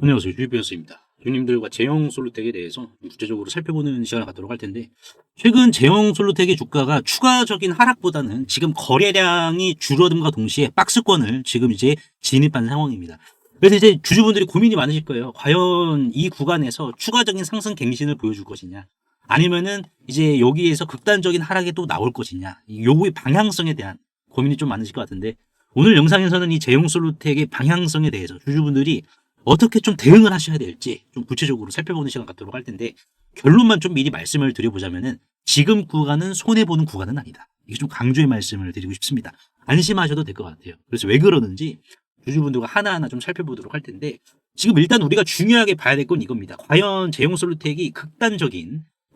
안녕하세요. 유비였습니다. 주님들과 제형 솔루텍에 대해서 구체적으로 살펴보는 시간을 갖도록 할 텐데, 최근 제형 솔루텍의 주가가 추가적인 하락보다는 지금 거래량이 줄어듦과 동시에 박스권을 지금 이제 진입한 상황입니다. 그래서 이제 주주분들이 고민이 많으실 거예요. 과연 이 구간에서 추가적인 상승 갱신을 보여줄 것이냐, 아니면은 이제 여기에서 극단적인 하락이 또 나올 것이냐, 요구의 방향성에 대한 고민이 좀 많으실 것 같은데, 오늘 영상에서는 이 제형 솔루텍의 방향성에 대해서 주주분들이 어떻게 좀 대응을 하셔야 될지 좀 구체적으로 살펴보는 시간 갖도록 할 텐데, 결론만 좀 미리 말씀을 드려보자면은 지금 구간은 손해보는 구간은 아니다. 이게 좀 강조의 말씀을 드리고 싶습니다. 안심하셔도 될 것 같아요. 그래서 왜 그러는지 주주분들과 하나하나 좀 살펴보도록 할 텐데, 지금 일단 우리가 중요하게 봐야 될 건 이겁니다. 과연 제형 솔루텍이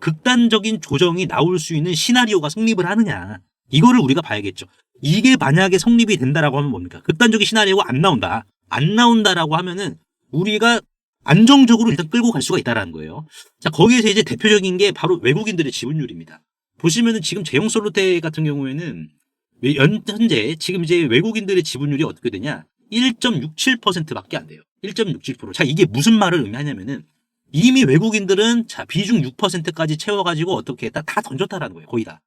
극단적인 조정이 나올 수 있는 시나리오가 성립을 하느냐, 이거를 우리가 봐야겠죠. 이게 만약에 성립이 된다라고 하면 뭡니까? 극단적인 시나리오가 안 나온다라고 하면은 우리가 안정적으로 일단 끌고 갈 수가 있다라는 거예요. 자, 거기에서 이제 대표적인 게 바로 외국인들의 지분율입니다. 보시면은 지금 제형 솔루텍 같은 경우에는 현재 지금 이제 외국인들의 지분율이 어떻게 되냐? 1.67%밖에 안 돼요. 1.67%. 자, 이게 무슨 말을 의미하냐면은 이미 외국인들은 자, 비중 6%까지 채워가지고 어떻게 했다? 다 던졌다라는 거예요. 거의 다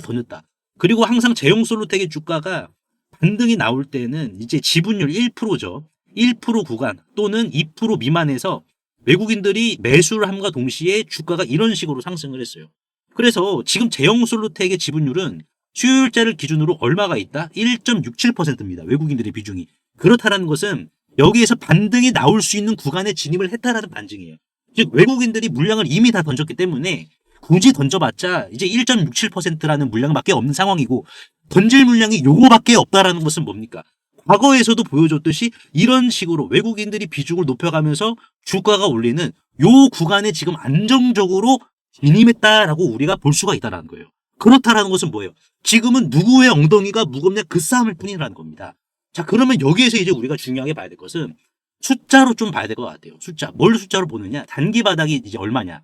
던졌다. 그리고 항상 제형 솔루텍의 주가가 반등이 나올 때는 이제 지분율 1%죠. 1% 구간 또는 2% 미만에서 외국인들이 매수를 함과 동시에 주가가 이런 식으로 상승을 했어요. 그래서 지금 제형 솔루텍의 지분율은 수요일자를 기준으로 얼마가 있다? 1.67%입니다. 외국인들의 비중이. 그렇다는 것은 여기에서 반등이 나올 수 있는 구간에 진입을 했다라는 반증이에요. 즉 외국인들이 물량을 이미 다 던졌기 때문에 굳이 던져봤자 이제 1.67%라는 물량밖에 없는 상황이고, 던질 물량이 요거밖에 없다라는 것은 뭡니까? 과거에서도 보여줬듯이 이런 식으로 외국인들이 비중을 높여가면서 주가가 올리는 요 구간에 지금 안정적으로 진입했다라고 우리가 볼 수가 있다는 거예요. 그렇다라는 것은 뭐예요? 지금은 누구의 엉덩이가 무겁냐 그 싸움일 뿐이라는 겁니다. 자, 그러면 여기에서 이제 우리가 중요하게 봐야 될 것은 숫자로 좀 봐야 될 것 같아요. 숫자. 뭘 숫자로 보느냐? 단기 바닥이 이제 얼마냐?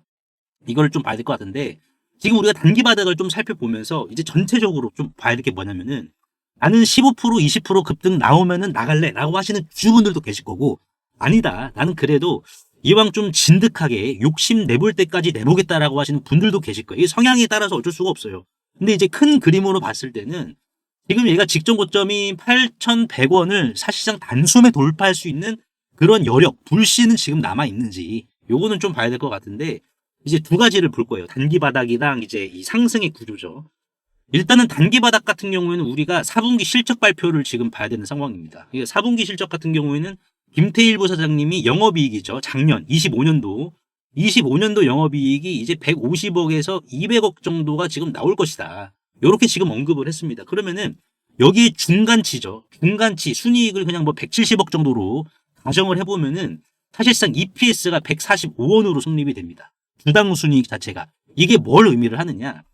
이걸 좀 봐야 될 것 같은데, 지금 우리가 단기 바닥을 좀 살펴보면서 이제 전체적으로 좀 봐야 될 게 뭐냐면은, 나는 15% 20% 급등 나오면은 나갈래 라고 하시는 주주분들도 계실 거고, 아니다, 나는 그래도 이왕 좀 진득하게 욕심 내볼 때까지 내보겠다라고 하시는 분들도 계실 거예요. 이 성향에 따라서 어쩔 수가 없어요. 근데 이제 큰 그림으로 봤을 때는 지금 얘가 직전 고점이 8,100원을 사실상 단숨에 돌파할 수 있는 그런 여력, 불씨는 지금 남아 있는지 요거는 좀 봐야 될 것 같은데, 이제 두 가지를 볼 거예요. 단기 바닥이랑 이제 이 상승의 구조죠. 일단은 단기 바닥 같은 경우에는 우리가 4분기 실적 발표를 지금 봐야 되는 상황입니다. 4분기 실적 같은 경우에는 김태일 부사장님이 영업이익이죠. 작년 25년도 영업이익이 이제 150억에서 200억 정도가 지금 나올 것이다. 이렇게 지금 언급을 했습니다. 그러면은 여기 중간치죠. 중간치 순이익을 그냥 뭐 170억 정도로 가정을 해보면은 사실상 EPS가 145원으로 성립이 됩니다. 주당 순이익 자체가. 이게 뭘 의미를 하느냐?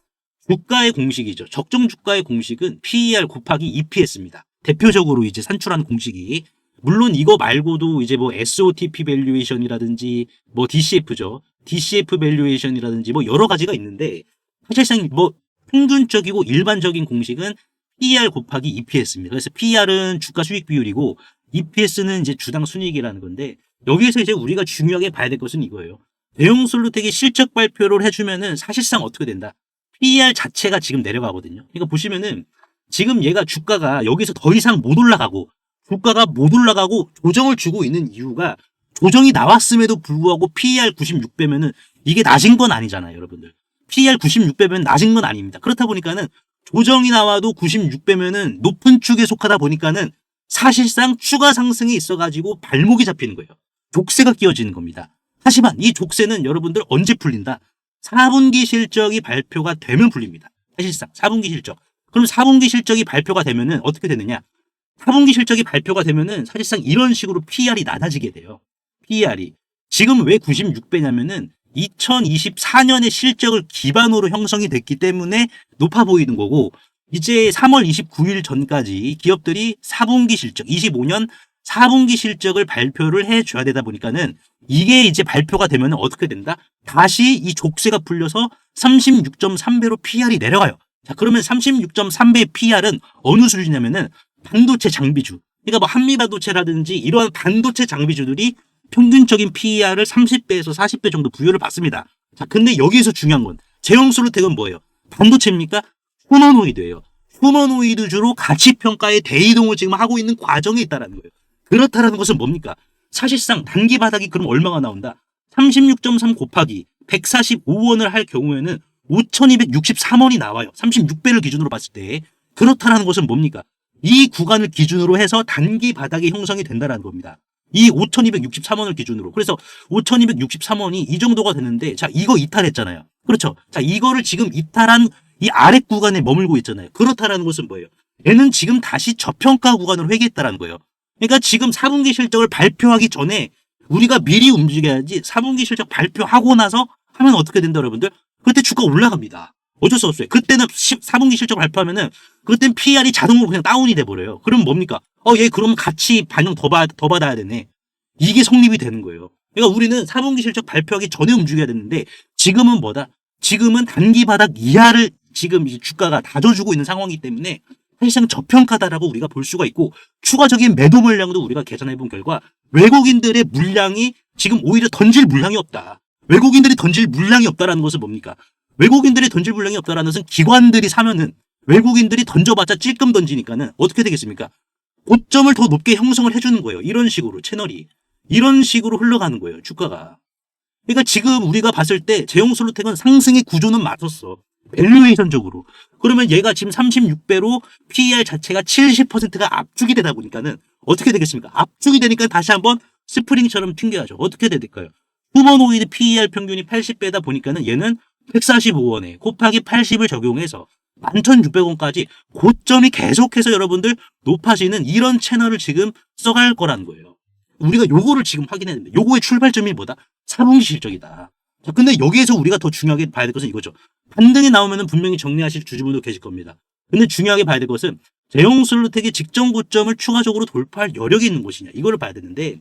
주가의 공식이죠. 적정 주가의 공식은 PER 곱하기 EPS입니다. 대표적으로 이제 산출한 공식이. 물론 이거 말고도 이제 뭐 SOTP 밸류에이션이라든지 뭐 DCF죠. DCF 밸류에이션이라든지 뭐 여러 가지가 있는데, 사실상 뭐 평균적이고 일반적인 공식은 PER 곱하기 EPS입니다. 그래서 PER은 주가 수익 비율이고 EPS는 이제 주당 순이익이라는 건데, 여기에서 이제 우리가 중요하게 봐야 될 것은 이거예요. 대형 솔루텍이 실적 발표를 해주면은 사실상 어떻게 된다? PER 자체가 지금 내려가거든요. 그러니까 보시면은 지금 얘가 주가가 여기서 더 이상 못 올라가고, 주가가 못 올라가고 조정을 주고 있는 이유가, 조정이 나왔음에도 불구하고 PER 96배면은 이게 낮은 건 아니잖아요, 여러분들. PER 96배면 낮은 건 아닙니다. 그렇다 보니까는 조정이 나와도 96배면은 높은 축에 속하다 보니까는 사실상 추가 상승이 있어가지고 발목이 잡히는 거예요. 족쇄가 끼어지는 겁니다. 하지만 이 족쇄는 여러분들 언제 풀린다? 4분기 실적이 발표가 되면 풀립니다. 사실상 4분기 실적. 그럼 4분기 실적이 발표가 되면은 어떻게 되느냐? 4분기 실적이 발표가 되면은 사실상 이런 식으로 PER이 낮아지게 돼요. PER이. 지금 왜 96배냐면은 2024년의 실적을 기반으로 형성이 됐기 때문에 높아 보이는 거고, 이제 3월 29일 전까지 기업들이 4분기 실적, 25년 4분기 실적을 발표를 해줘야 되다 보니까는 이게 이제 발표가 되면 어떻게 된다? 다시 이 족쇄가 풀려서 36.3배로 PER이 내려가요. 자, 그러면 36.3배 PER은 어느 수준이냐면은 반도체 장비주. 그러니까 뭐 한미반도체라든지 이러한 반도체 장비주들이 평균적인 PER을 30배에서 40배 정도 부여를 받습니다. 자, 근데 여기에서 중요한 건 제형솔루텍은 뭐예요? 반도체입니까? 휴머노이드예요. 휴머노이드주로 가치평가의 대이동을 지금 하고 있는 과정에 있다는 거예요. 그렇다라는 것은 뭡니까? 사실상 단기 바닥이 그럼 얼마가 나온다? 36.3 곱하기 145원을 할 경우에는 5,263원이 나와요. 36배를 기준으로 봤을 때. 그렇다라는 것은 뭡니까? 이 구간을 기준으로 해서 단기 바닥이 형성이 된다는 겁니다. 이 5,263원을 기준으로. 그래서 5,263원이 이 정도가 되는데, 자, 이거 이탈했잖아요. 그렇죠. 자, 이거를 지금 이탈한 이 아랫 구간에 머물고 있잖아요. 그렇다라는 것은 뭐예요? 얘는 지금 다시 저평가 구간으로 회귀했다라는 거예요. 그러니까 지금 4분기 실적을 발표하기 전에 우리가 미리 움직여야지 4분기 실적 발표하고 나서 하면 어떻게 된다, 여러분들? 그때 주가 올라갑니다. 어쩔 수 없어요. 그때는 4분기 실적 발표하면은 그때는 PER이 자동으로 그냥 다운이 돼버려요. 그럼 뭡니까? 얘 그럼 같이 반영 더 받아야 되네. 이게 성립이 되는 거예요. 그러니까 우리는 4분기 실적 발표하기 전에 움직여야 되는데 지금은 뭐다? 지금은 단기 바닥 이하를 지금 이제 주가가 다져주고 있는 상황이기 때문에 사실상 저평가다라고 우리가 볼 수가 있고 추가적인 매도 물량도 우리가 계산해 본 결과 외국인들의 물량이 지금 오히려 던질 물량이 없다. 외국인들이 던질 물량이 없다라는 것은 뭡니까? 외국인들이 던질 물량이 없다라는 것은 기관들이 사면은 외국인들이 던져봤자 찔끔 던지니까는 어떻게 되겠습니까? 고점을 더 높게 형성을 해주는 거예요. 이런 식으로 채널이. 이런 식으로 흘러가는 거예요. 주가가. 그러니까 지금 우리가 봤을 때 제형솔루텍은 상승의 구조는 맞았어. 밸류에이션적으로. 그러면 얘가 지금 36배로 PER 자체가 70%가 압축이 되다 보니까는 어떻게 되겠습니까? 압축이 되니까 다시 한번 스프링처럼 튕겨야죠. 어떻게 해야 될까요? 휴머노이드 PER 평균이 80배다 보니까는 얘는 145원에 곱하기 80을 적용해서 11,600원까지 고점이 계속해서 여러분들 높아지는 이런 채널을 지금 써갈 거라는 거예요. 우리가 요거를 지금 확인해야 됩니다. 요거의 출발점이 뭐다? 4분기 실적이다. 자, 근데 여기에서 우리가 더 중요하게 봐야 될 것은 이거죠. 반등이 나오면은 분명히 정리하실 주주분도 계실 겁니다. 근데 중요하게 봐야 될 것은 제형솔루텍이 직전 고점을 추가적으로 돌파할 여력이 있는 곳이냐. 이거를 봐야 되는데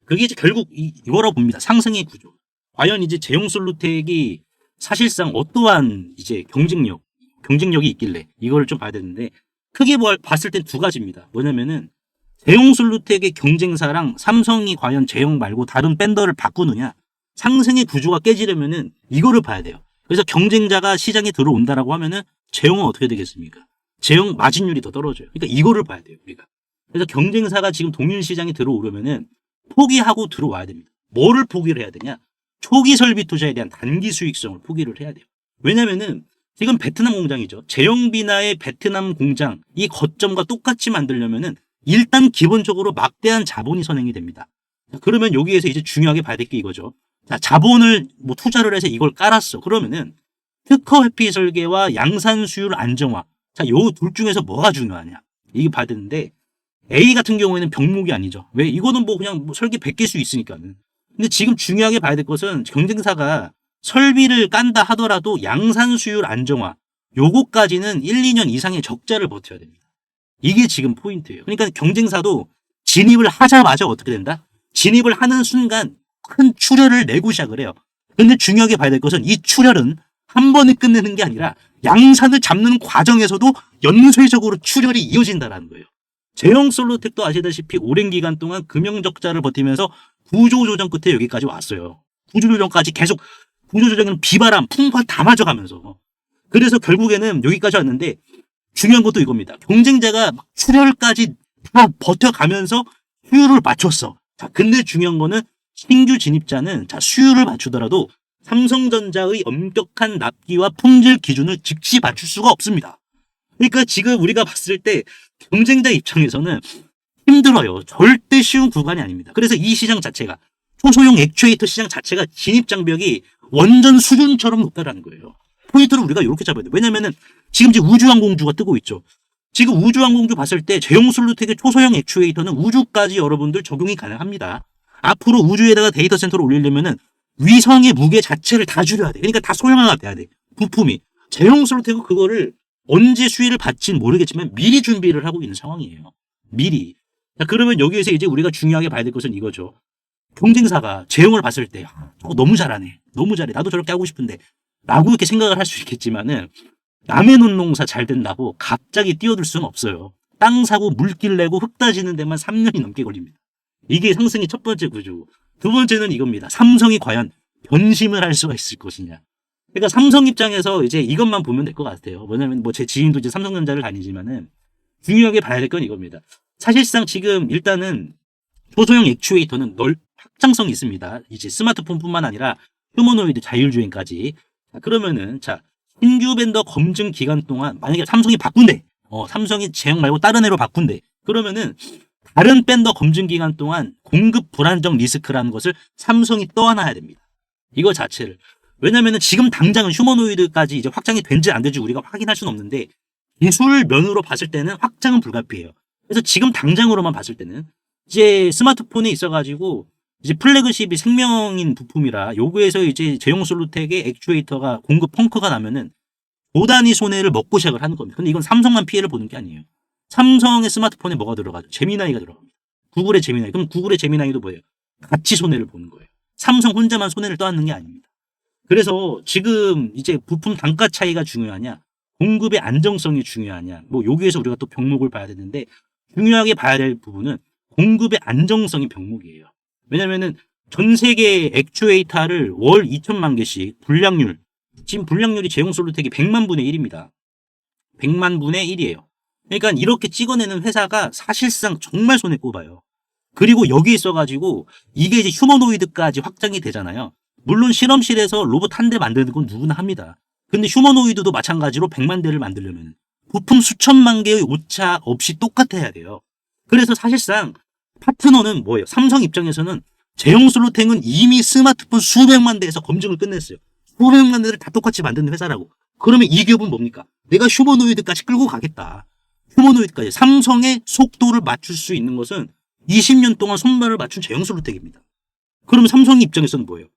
그게 이제 결국 이거라고 봅니다. 상승의 구조. 과연 이제 제형솔루텍이 사실상 어떠한 이제 경쟁력이 있길래 이거를 좀 봐야 되는데 크게 봤을 땐 두 가지입니다. 뭐냐면은 제형솔루텍의 경쟁사랑 삼성이 과연 제형 말고 다른 밴더를 바꾸느냐 상승의 구조가 깨지려면은 이거를 봐야 돼요. 그래서 경쟁자가 시장에 들어온다라고 하면은 제형은 어떻게 되겠습니까? 제형 마진율이 더 떨어져요. 그러니까 이거를 봐야 돼요, 우리가. 그래서 경쟁사가 지금 동일 시장에 들어오려면은 포기하고 들어와야 됩니다. 뭐를 포기를 해야 되냐? 초기 설비 투자에 대한 단기 수익성을 포기를 해야 돼요. 왜냐면은 지금 베트남 공장이죠. 제형비나의 베트남 공장 이 거점과 똑같이 만들려면은 일단 기본적으로 막대한 자본이 선행이 됩니다. 자, 그러면 여기에서 이제 중요하게 봐야 될 게 이거죠. 자, 자본을 뭐 투자를 해서 이걸 깔았어. 그러면은 특허 회피 설계와 양산 수율 안정화. 자, 요 둘 중에서 뭐가 중요하냐? 이게 봐야 되는데 A 같은 경우에는 병목이 아니죠. 왜? 이거는 뭐 그냥 뭐 설계 100개 수 있으니까는. 근데 지금 중요하게 봐야 될 것은 경쟁사가 설비를 깐다 하더라도 양산 수율 안정화. 요거까지는 1, 2년 이상의 적자를 버텨야 됩니다. 이게 지금 포인트예요. 그러니까 경쟁사도 진입을 하자마자 어떻게 된다? 진입을 하는 순간 큰 출혈을 내고 시작을 해요. 근데 중요하게 봐야 될 것은 이 출혈은 한 번에 끝내는 게 아니라 양산을 잡는 과정에서도 연쇄적으로 출혈이 이어진다는 거예요. 제형솔루텍도 아시다시피 오랜 기간 동안 금융적자를 버티면서 구조조정 끝에 여기까지 왔어요. 구조조정까지 계속 구조조정은 비바람, 풍파 다 맞아가면서. 그래서 결국에는 여기까지 왔는데 중요한 것도 이겁니다. 경쟁자가 출혈까지 다 버텨가면서 수율을 맞췄어. 자, 근데 중요한 거는 신규 진입자는 자, 수율을 맞추더라도 삼성전자의 엄격한 납기와 품질 기준을 즉시 맞출 수가 없습니다. 그러니까 지금 우리가 봤을 때 경쟁자 입장에서는 힘들어요. 절대 쉬운 구간이 아닙니다. 그래서 이 시장 자체가 초소형 액추에이터 시장 자체가 진입 장벽이 원전 수준처럼 높다라는 거예요. 포인트를 우리가 이렇게 잡아야 돼요. 왜냐면은 지금 이제 우주항공주가 뜨고 있죠. 지금 우주항공주 봤을 때 제형솔루텍의 초소형 액추에이터는 우주까지 여러분들 적용이 가능합니다. 앞으로 우주에다가 데이터 센터를 올리려면은 위성의 무게 자체를 다 줄여야 돼. 그러니까 다 소형화가 돼야 돼. 부품이. 제형솔루텍은 그거를 언제 수위를 받지는 모르겠지만 미리 준비를 하고 있는 상황이에요. 미리. 자, 그러면 여기에서 이제 우리가 중요하게 봐야 될 것은 이거죠. 경쟁사가 제형을 봤을 때 저거 너무 잘하네. 너무 잘해. 나도 저렇게 하고 싶은데 라고 이렇게 생각을 할 수 있겠지만은 남의 논농사 잘 된다고 갑자기 뛰어들 수는 없어요. 땅 사고 물길 내고 흙 따지는 데만 3년이 넘게 걸립니다. 이게 상승의 첫 번째 구조. 두 번째는 이겁니다. 삼성이 과연 변심을 할 수가 있을 것이냐. 그러니까 삼성 입장에서 이제 이것만 보면 될 것 같아요. 왜냐면 뭐 제 지인도 이제 삼성전자를 다니지만은 중요하게 봐야 될 건 이겁니다. 사실상 지금 일단은 초소형 액추에이터는 확장성이 있습니다. 이제 스마트폰뿐만 아니라 휴머노이드 자율주행까지. 자, 그러면은 자 신규 벤더 검증 기간 동안 만약에 삼성이 바꾼대. 삼성이 제형 말고 다른 애로 바꾼대. 그러면은 다른 벤더 검증 기간 동안 공급 불안정 리스크라는 것을 삼성이 떠안아야 됩니다. 이거 자체를. 왜냐면은 지금 당장은 휴머노이드까지 이제 확장이 된지 안 된지 우리가 확인할 수는 없는데 기술 면으로 봤을 때는 확장은 불가피해요. 그래서 지금 당장으로만 봤을 때는 이제 스마트폰에 있어가지고 이제 플래그십이 생명인 부품이라 요구에서 이제 제용 솔루텍의 액추에이터가 공급 펑크가 나면은 도단위 손해를 먹고 시작을 하는 겁니다. 근데 이건 삼성만 피해를 보는 게 아니에요. 삼성의 스마트폰에 뭐가 들어가죠? 제미나이가 들어갑니다. 구글의 제미나이. 그럼 구글의 제미나이도 뭐예요? 같이 손해를 보는 거예요. 삼성 혼자만 손해를 떠안는 게 아닙니다. 그래서 지금 이제 부품 단가 차이가 중요하냐, 공급의 안정성이 중요하냐, 뭐 여기에서 우리가 또 병목을 봐야 되는데 중요하게 봐야 될 부분은 공급의 안정성이 병목이에요. 왜냐면은 전 세계 액추에이터를 월 2천만 개씩 불량률, 지금 불량률이 제용 솔루텍이 100만 분의 1입니다. 100만 분의 1이에요. 그러니까 이렇게 찍어내는 회사가 사실상 정말 손에 꼽아요. 그리고 여기 있어가지고 이게 이제 휴머노이드까지 확장이 되잖아요. 물론 실험실에서 로봇 한 대 만드는 건 누구나 합니다. 근데 휴머노이드도 마찬가지로 100만 대를 만들려면 부품 수천만 개의 오차 없이 똑같아야 돼요. 그래서 사실상 파트너는 뭐예요? 삼성 입장에서는 제용 솔루텍은 이미 스마트폰 수백만 대에서 검증을 끝냈어요. 수백만 대를 다 똑같이 만드는 회사라고. 그러면 이 기업은 뭡니까? 내가 휴머노이드까지 끌고 가겠다. 휴머노이드까지. 삼성의 속도를 맞출 수 있는 것은 20년 동안 손발을 맞춘 제용 솔루텍입니다. 그러면 삼성 입장에서는 뭐예요?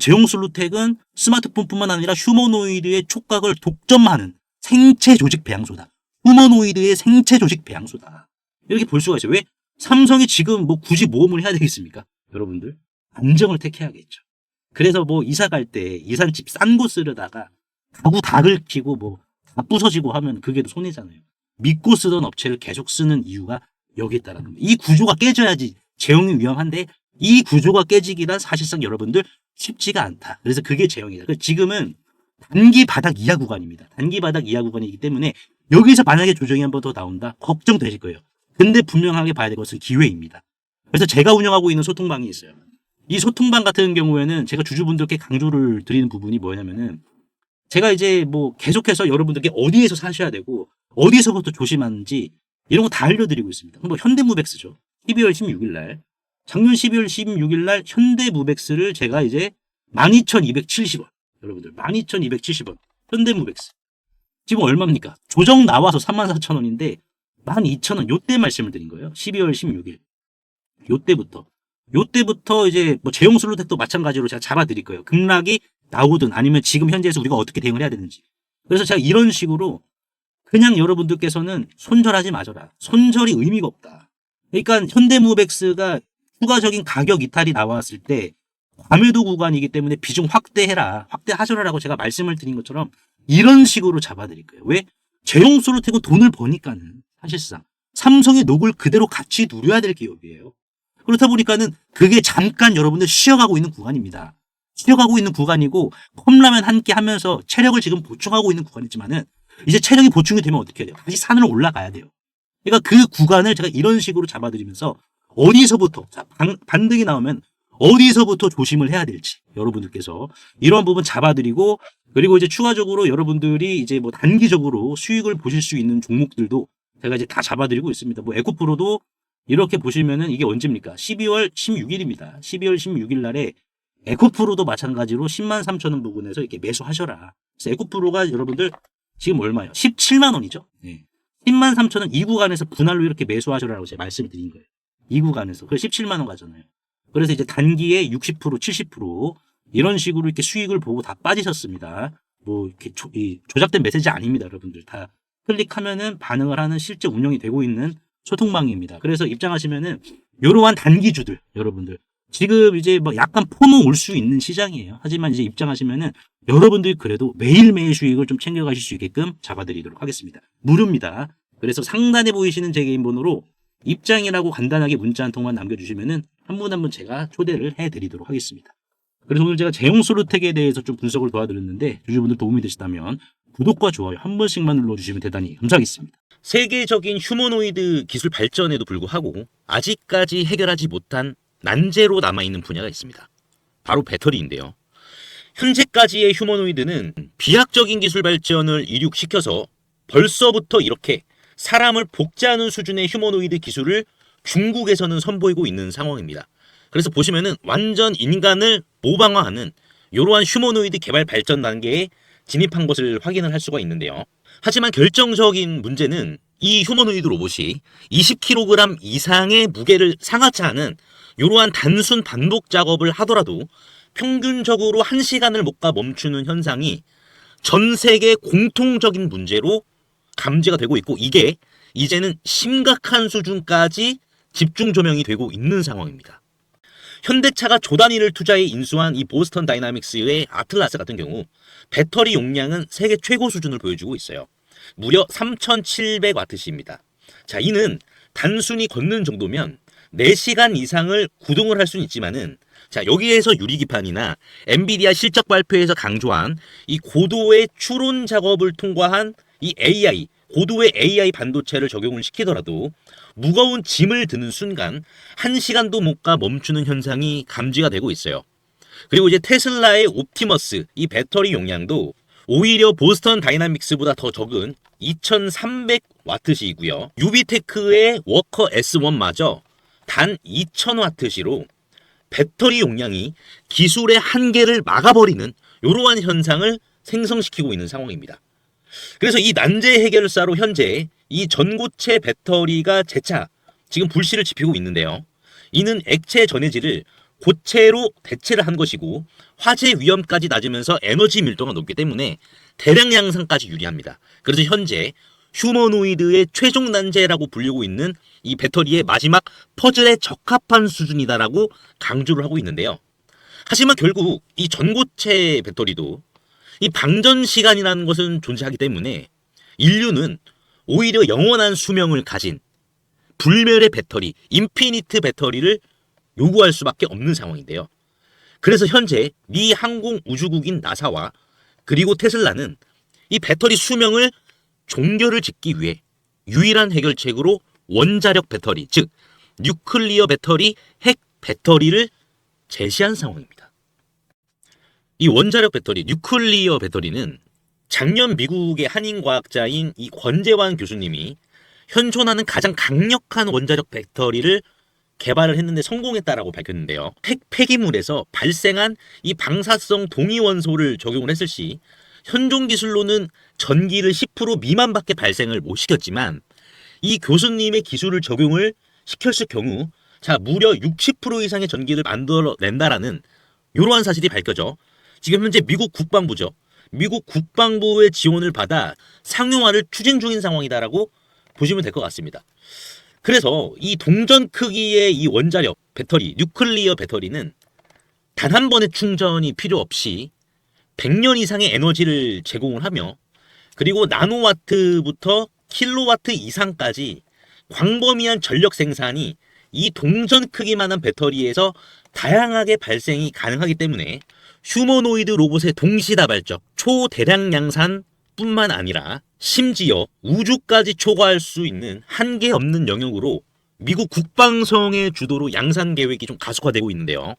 제용 솔루텍은 스마트폰뿐만 아니라 휴머노이드의 촉각을 독점하는 생체 조직 배양소다. 휴머노이드의 생체 조직 배양소다. 이렇게 볼 수가 있어요. 왜? 삼성이 지금 뭐 굳이 모험을 해야 되겠습니까? 여러분들 안정을 택해야겠죠. 그래서 뭐 이사 갈 때 이삿집 싼 곳 쓰려다가 가구 다 긁히고 뭐 다 부서지고 하면 그게 손해잖아요. 믿고 쓰던 업체를 계속 쓰는 이유가 여기에 있다는 겁니다. 이 구조가 깨져야지 제형이 위험한데 이 구조가 깨지기란 사실상 여러분들 쉽지가 않다. 그래서 그게 제형이다. 지금은 단기 바닥 이하 구간입니다. 단기 바닥 이하 구간이기 때문에 여기서 만약에 조정이 한 번 더 나온다? 걱정되실 거예요. 근데 분명하게 봐야 될 것은 기회입니다. 그래서 제가 운영하고 있는 소통방이 있어요. 이 소통방 같은 경우에는 제가 주주분들께 강조를 드리는 부분이 뭐냐면은 제가 이제 뭐 계속해서 여러분들께 어디에서 사셔야 되고 어디서부터 조심하는지 이런 거 다 알려드리고 있습니다. 뭐 현대무백스죠. 12월 16일 날 작년 12월 16일 날 현대무백스를 제가 이제 12,270원 여러분들 12,270원 현대무백스 지금 얼마입니까? 조정 나와서 34,000원인데 12,000원 요때 말씀을 드린 거예요. 12월 16일 요때부터 이제 뭐 제용 솔루텍도 마찬가지로 제가 잡아드릴 거예요. 급락이 나오든 아니면 지금 현재에서 우리가 어떻게 대응을 해야 되는지. 그래서 제가 이런 식으로 그냥 여러분들께서는 손절하지 마셔라. 손절이 의미가 없다. 그러니까 현대무백스가 추가적인 가격 이탈이 나왔을 때 과매도 구간이기 때문에 비중 확대해라. 확대하셔라라고 제가 말씀을 드린 것처럼 이런 식으로 잡아드릴 거예요. 왜? 제용 솔루텍은 돈을 버니까는 사실상 삼성의 녹을 그대로 같이 누려야 될 기업이에요. 그렇다 보니까는 그게 잠깐 여러분들 쉬어가고 있는 구간입니다. 쉬어가고 있는 구간이고 컵라면 한 끼 하면서 체력을 지금 보충하고 있는 구간이지만은 이제 체력이 보충이 되면 어떻게 해야 돼요? 다시 산으로 올라가야 돼요. 그러니까 그 구간을 제가 이런 식으로 잡아드리면서 어디서부터 반등이 나오면 어디서부터 조심을 해야 될지 여러분들께서 이런 부분 잡아드리고 그리고 이제 추가적으로 여러분들이 이제 뭐 단기적으로 수익을 보실 수 있는 종목들도 제가 이제 다 잡아드리고 있습니다. 뭐 에코프로도 이렇게 보시면은 이게 언제입니까? 12월 16일입니다. 12월 16일 날에 에코프로도 마찬가지로 103,000원 부근에서 이렇게 매수하셔라. 그래서 에코프로가 여러분들 지금 얼마예요? 17만 원이죠. 네. 103,000원 이 구간에서 분할로 이렇게 매수하셔라라고 제가 말씀드린 거예요. 이 구간에서. 그래서 17만 원 가잖아요. 그래서 이제 단기에 60%, 70% 이런 식으로 이렇게 수익을 보고 다 빠지셨습니다. 뭐 이렇게 조작된 메시지 아닙니다, 여러분들. 다 클릭하면은 반응을 하는 실제 운영이 되고 있는 소통방입니다. 그래서 입장하시면은 이러한 단기주들 여러분들 지금 이제 뭐 약간 포모 올 수 있는 시장이에요. 하지만 이제 입장하시면은 여러분들이 그래도 매일매일 수익을 좀 챙겨가실 수 있게끔 잡아드리도록 하겠습니다. 무료입니다. 그래서 상단에 보이시는 제 개인 번호로 입장이라고 간단하게 문자 한 통만 남겨주시면은 한 분 한 분 제가 초대를 해드리도록 하겠습니다. 그래서 오늘 제가 제형 솔루텍에 대해서 좀 분석을 도와드렸는데 유저분들 도움이 되시다면 구독과 좋아요 한 번씩만 눌러주시면 대단히 감사하겠습니다. 세계적인 휴머노이드 기술 발전에도 불구하고 아직까지 해결하지 못한 난제로 남아있는 분야가 있습니다. 바로 배터리인데요. 현재까지의 휴머노이드는 비약적인 기술 발전을 이룩시켜서 벌써부터 이렇게 사람을 복제하는 수준의 휴머노이드 기술을 중국에서는 선보이고 있는 상황입니다. 그래서 보시면은 완전 인간을 모방화하는 이러한 휴머노이드 개발 발전 단계에 진입한 것을 확인을 할 수가 있는데요. 하지만 결정적인 문제는 이 휴머노이드 로봇이 20kg 이상의 무게를 상하치 않은 이러한 단순 반복 작업을 하더라도 평균적으로 1시간을 못 가 멈추는 현상이 전 세계 공통적인 문제로 감지가 되고 있고, 이게 이제는 심각한 수준까지 집중 조명이 되고 있는 상황입니다. 현대차가 조 단위를 투자해 인수한 이 보스턴 다이나믹스의 아틀라스 같은 경우 배터리 용량은 세계 최고 수준을 보여주고 있어요. 무려 3700W입니다. 자, 이는 단순히 걷는 정도면 4시간 이상을 구동을 할 수는 있지만은, 자, 여기에서 유리기판이나 엔비디아 실적 발표에서 강조한 이 고도의 추론 작업을 통과한 이 AI, 고도의 AI 반도체를 적용을 시키더라도 무거운 짐을 드는 순간 1시간도 못 가 멈추는 현상이 감지가 되고 있어요. 그리고 이제 테슬라의 옵티머스 이 배터리 용량도 오히려 보스턴 다이나믹스보다 더 적은 2300W이고요. 유비테크의 워커 S1마저 단 2000W로 배터리 용량이 기술의 한계를 막아버리는 이러한 현상을 생성시키고 있는 상황입니다. 그래서 이 난제 해결사로 현재 이 전고체 배터리가 재차 지금 불씨를 지피고 있는데요. 이는 액체 전해질을 고체로 대체를 한 것이고 화재 위험까지 낮으면서 에너지 밀도가 높기 때문에 대량 양산까지 유리합니다. 그래서 현재 휴머노이드의 최종 난제라고 불리고 있는 이 배터리의 마지막 퍼즐에 적합한 수준이다라고 강조를 하고 있는데요. 하지만 결국 이 전고체 배터리도 이 방전 시간이라는 것은 존재하기 때문에 인류는 오히려 영원한 수명을 가진 불멸의 배터리, 인피니트 배터리를 요구할 수밖에 없는 상황인데요. 그래서 현재 미 항공우주국인 나사와 그리고 테슬라는 이 배터리 수명을 종결을 짓기 위해 유일한 해결책으로 원자력 배터리, 즉 뉴클리어 배터리, 핵 배터리를 제시한 상황입니다. 이 원자력 배터리, 뉴클리어 배터리는 작년 미국의 한인과학자인 이 권재환 교수님이 현존하는 가장 강력한 원자력 배터리를 개발을 했는데 성공했다라고 밝혔는데요. 핵 폐기물에서 발생한 이 방사성 동위원소를 적용을 했을 시 현존 기술로는 전기를 10% 미만밖에 발생을 못 시켰지만 이 교수님의 기술을 적용을 시켰을 경우 자 무려 60% 이상의 전기를 만들어낸다라는 이러한 사실이 밝혀져 지금 현재 미국 국방부죠. 미국 국방부의 지원을 받아 상용화를 추진 중인 상황이다라고 보시면 될 것 같습니다. 그래서 이 동전 크기의 이 원자력 배터리, 뉴클리어 배터리는 단 한 번의 충전이 필요 없이 100년 이상의 에너지를 제공을 하며 그리고 나노와트부터 킬로와트 이상까지 광범위한 전력 생산이 이 동전 크기만한 배터리에서 다양하게 발생이 가능하기 때문에 휴머노이드 로봇의 동시다발적 초대량 양산 뿐만 아니라 심지어 우주까지 초과할 수 있는 한계 없는 영역으로 미국 국방성의 주도로 양산 계획이 좀 가속화되고 있는데요.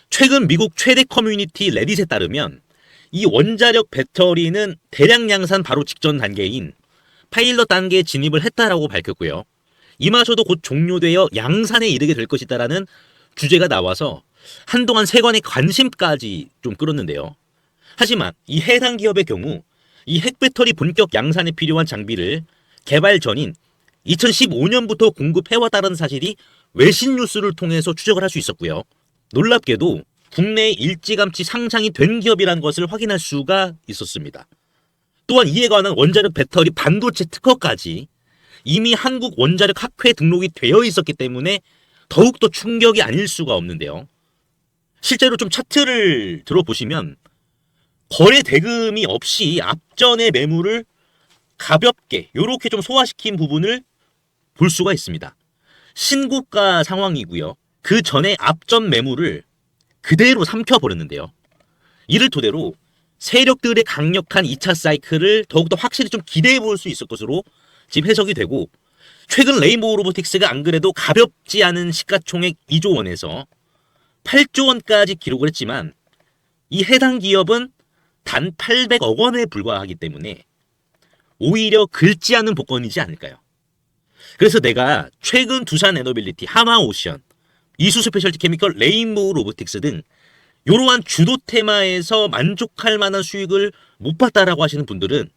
최근 미국 최대 커뮤니티 레딧에 따르면 이 원자력 배터리는 대량 양산 바로 직전 단계인 파일럿 단계에 진입을 했다라고 밝혔고요. 이마저도 곧 종료되어 양산에 이르게 될 것이다라는 주제가 나와서 한동안 세관의 관심까지 좀 끌었는데요. 하지만 이 해당 기업의 경우 이 핵배터리 본격 양산에 필요한 장비를 개발 전인 2015년부터 공급해왔다는 사실이 외신 뉴스를 통해서 추적을 할 수 있었고요. 놀랍게도 국내에 일찌감치 상장이 된 기업이라는 것을 확인할 수가 있었습니다. 또한 이에 관한 원자력 배터리 반도체 특허까지 이미 한국 원자력 학회에 등록이 되어 있었기 때문에 더욱더 충격이 아닐 수가 없는데요. 실제로 좀 차트를 들어보시면 거래 대금이 없이 앞전의 매물을 가볍게 이렇게 좀 소화시킨 부분을 볼 수가 있습니다. 신고가 상황이고요. 그 전에 앞전 매물을 그대로 삼켜버렸는데요. 이를 토대로 세력들의 강력한 2차 사이클을 더욱더 확실히 좀 기대해 볼 수 있을 것으로 지금 해석이 되고, 최근 레인보우 로보틱스가 안 그래도 가볍지 않은 시가총액 2조 원에서 8조 원까지 기록을 했지만 이 해당 기업은 단 800억 원에 불과하기 때문에 오히려 긁지 않은 복권이지 않을까요? 그래서 내가 최근 두산 에너빌리티, 하마오션, 이수 스페셜티 케미컬, 레인보우 로보틱스 등 이러한 주도 테마에서 만족할 만한 수익을 못 봤다라고 하시는 분들은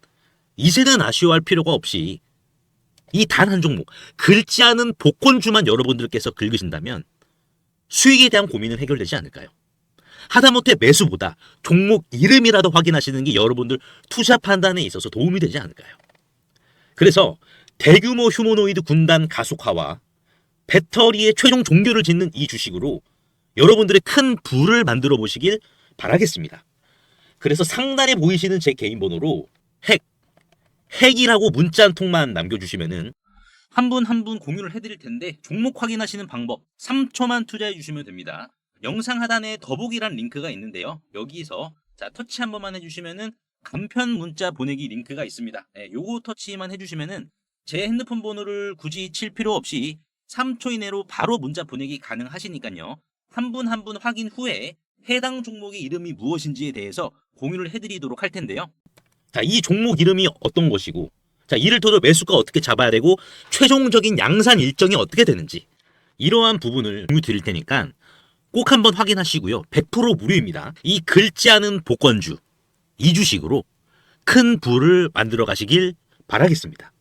이제는 아쉬워할 필요가 없이 이 단 한 종목, 긁지 않은 복권주만 여러분들께서 긁으신다면 수익에 대한 고민은 해결되지 않을까요? 하다못해 매수보다 종목 이름이라도 확인하시는 게 여러분들 투자 판단에 있어서 도움이 되지 않을까요? 그래서 대규모 휴머노이드 군단 가속화와 배터리의 최종 종교를 짓는 이 주식으로 여러분들의 큰 부를 만들어 보시길 바라겠습니다. 그래서 상단에 보이시는 제 개인 번호로 핵이라고 문자 한 통만 남겨주시면은 한 분 한 분 공유를 해드릴 텐데, 종목 확인하시는 방법 3초만 투자해 주시면 됩니다. 영상 하단에 더보기란 링크가 있는데요. 여기서 자 터치 한 번만 해주시면은 간편 문자 보내기 링크가 있습니다. 요거 터치만 해주시면은 제 핸드폰 번호를 굳이 칠 필요 없이 3초 이내로 바로 문자 보내기 가능하시니까요. 한 분 한 분 확인 후에 해당 종목의 이름이 무엇인지에 대해서 공유를 해드리도록 할 텐데요. 자, 이 종목 이름이 어떤 것이고, 자, 이를 토대로 매수가 어떻게 잡아야 되고, 최종적인 양산 일정이 어떻게 되는지, 이러한 부분을 공유 드릴 테니까 꼭 한번 확인하시고요. 100% 무료입니다. 이 긁지 않은 복권주, 이 주식으로 큰 부를 만들어 가시길 바라겠습니다.